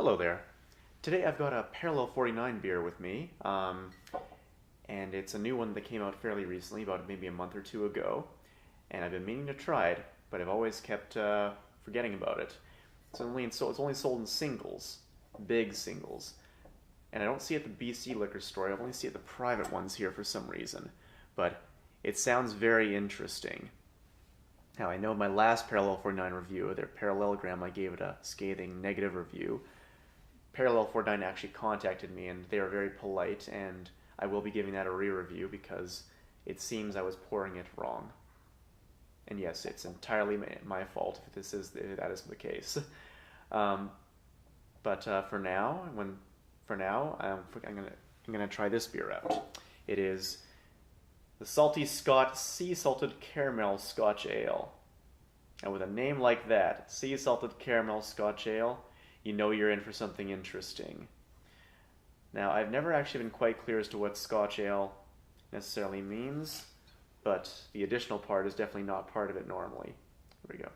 Hello there. Today I've got a Parallel 49 beer with me, and it's a new one that came out fairly recently, about maybe a month or two ago, and I've been meaning to try it, but I've always kept forgetting about it. It's only sold in singles, big singles, and I don't see it at the BC liquor store. I only see it at the private ones here for some reason, but it sounds very interesting. Now, I know my last Parallel 49 review, their parallelogram, I gave it a scathing negative review. Parallel 49 actually contacted me, and they are very polite, and I will be giving that a re-review because it seems I was pouring it wrong. And yes, it's entirely my fault if that is the case. But for now, I'm gonna try this beer out. It is the Salty Scot Sea Salted Caramel Scotch Ale. And with a name like that, Sea Salted Caramel Scotch Ale, you know you're in for something interesting. Now, I've never actually been quite clear as to what Scotch Ale necessarily means, but the additional part is definitely not part of it normally. Here we go.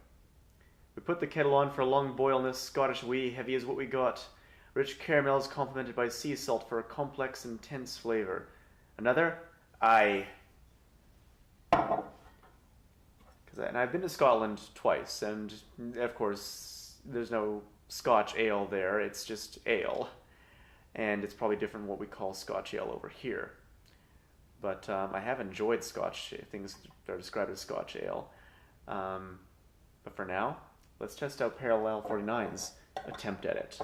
We put the kettle on for a long boil in this Scottish wee, heavy is what we got. Rich caramel is complemented by sea salt for a complex, intense flavor. Another? Aye. And I've been to Scotland twice, and of course, there's no Scotch ale there, it's just ale. And it's probably different from what we call Scotch ale over here. But I have enjoyed Scotch, things that are described as Scotch ale. But for now, let's test out Parallel 49's attempt at it.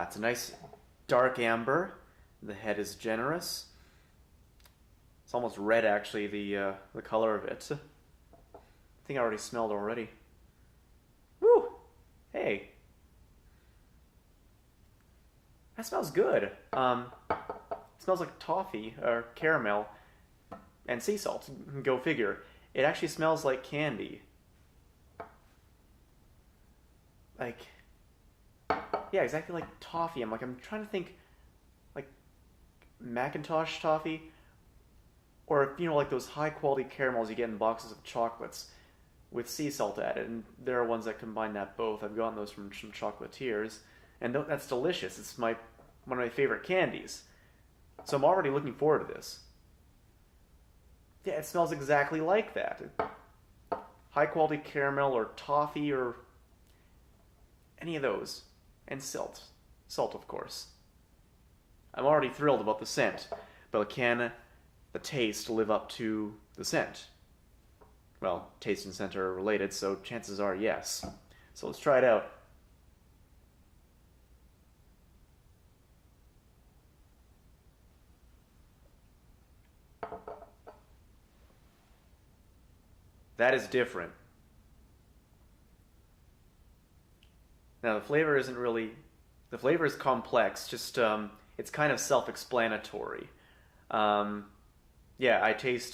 It's a nice dark amber. The head is generous. It's almost red, actually, the color of it. I think I already smelled already. Woo! Hey. That smells good. It smells like toffee or caramel and sea salt. Go figure. It actually smells like candy. Like... yeah, exactly like toffee. I'm trying to think, like Macintosh toffee, or like those high quality caramels you get in boxes of chocolates with sea salt added. And there are ones that combine that both. I've gotten those from some chocolatiers, and that's delicious. It's one of my favorite candies. So I'm already looking forward to this. Yeah, it smells exactly like that. High quality caramel or toffee or any of those. And salt, of course. I'm already thrilled about the scent, but can the taste live up to the scent? Well, taste and scent are related, so chances are yes. So let's try it out. That is different. Now, the flavor is complex, just, it's kind of self-explanatory. Yeah, I taste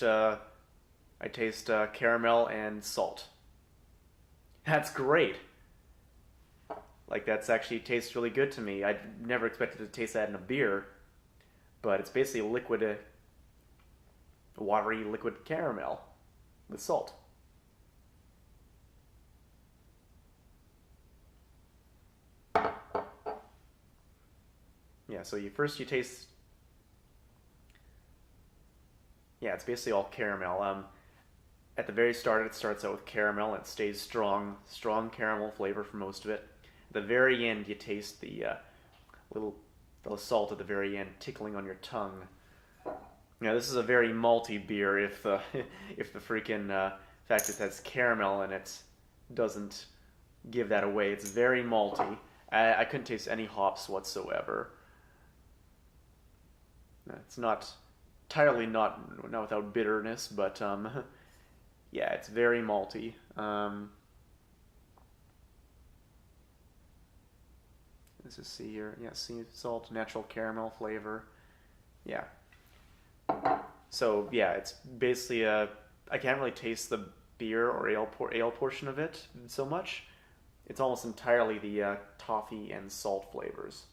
caramel and salt. That's great. Like, that's actually tastes really good to me. I never expected to taste that in a beer, but it's basically watery liquid caramel with salt. Yeah, so you taste... yeah, it's basically all caramel. At the very start, it starts out with caramel, and it stays strong caramel flavor for most of it. At the very end, you taste the little salt at the very end tickling on your tongue. Now, this is a very malty beer if the freaking fact that that's caramel in it doesn't give that away. It's very malty. I couldn't taste any hops whatsoever. It's not entirely not without bitterness, but yeah, it's very malty. Let's just see here. Yeah, sea salt, natural caramel flavor. Yeah. So yeah, it's basically I can't really taste the beer or ale portion of it so much. It's almost entirely the toffee and salt flavors.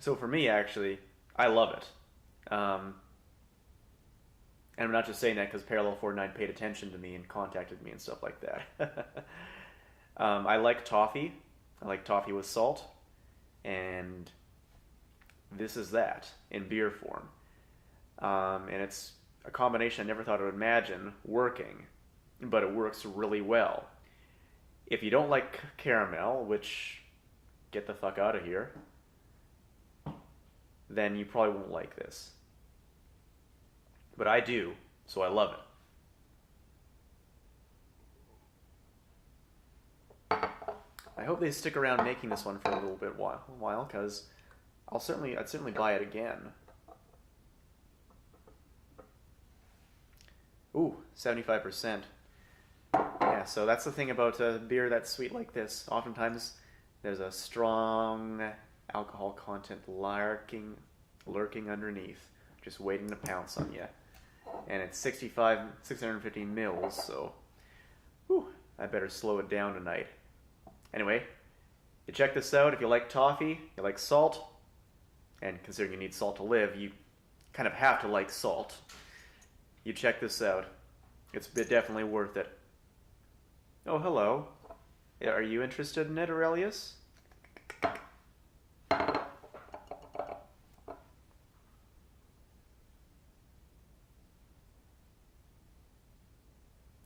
So for me, actually, I love it. And I'm not just saying that because Parallel 49 paid attention to me and contacted me and stuff like that. I like toffee. I like toffee with salt. And this is that in beer form. And it's a combination I never thought I would imagine working, but it works really well. If you don't like caramel, which get the fuck out of here, then you probably won't like this. But I do, so I love it. I hope they stick around making this one for a little bit while, because I'd certainly buy it again. Ooh, 75%. Yeah, so that's the thing about a beer that's sweet like this. Oftentimes, there's a strong alcohol content lurking underneath, just waiting to pounce on you. And it's 650 mils, so whew, I better slow it down tonight. Anyway, you check this out. If you like toffee, you like salt, and considering you need salt to live, you kind of have to like salt. You check this out. It's definitely worth it. Oh, hello. Are you interested in it, Aurelius?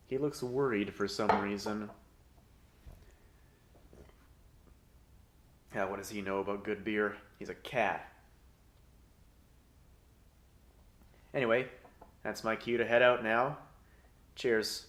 He looks worried for some reason. Yeah, what does he know about good beer? He's a cat. Anyway, that's my cue to head out now. Cheers.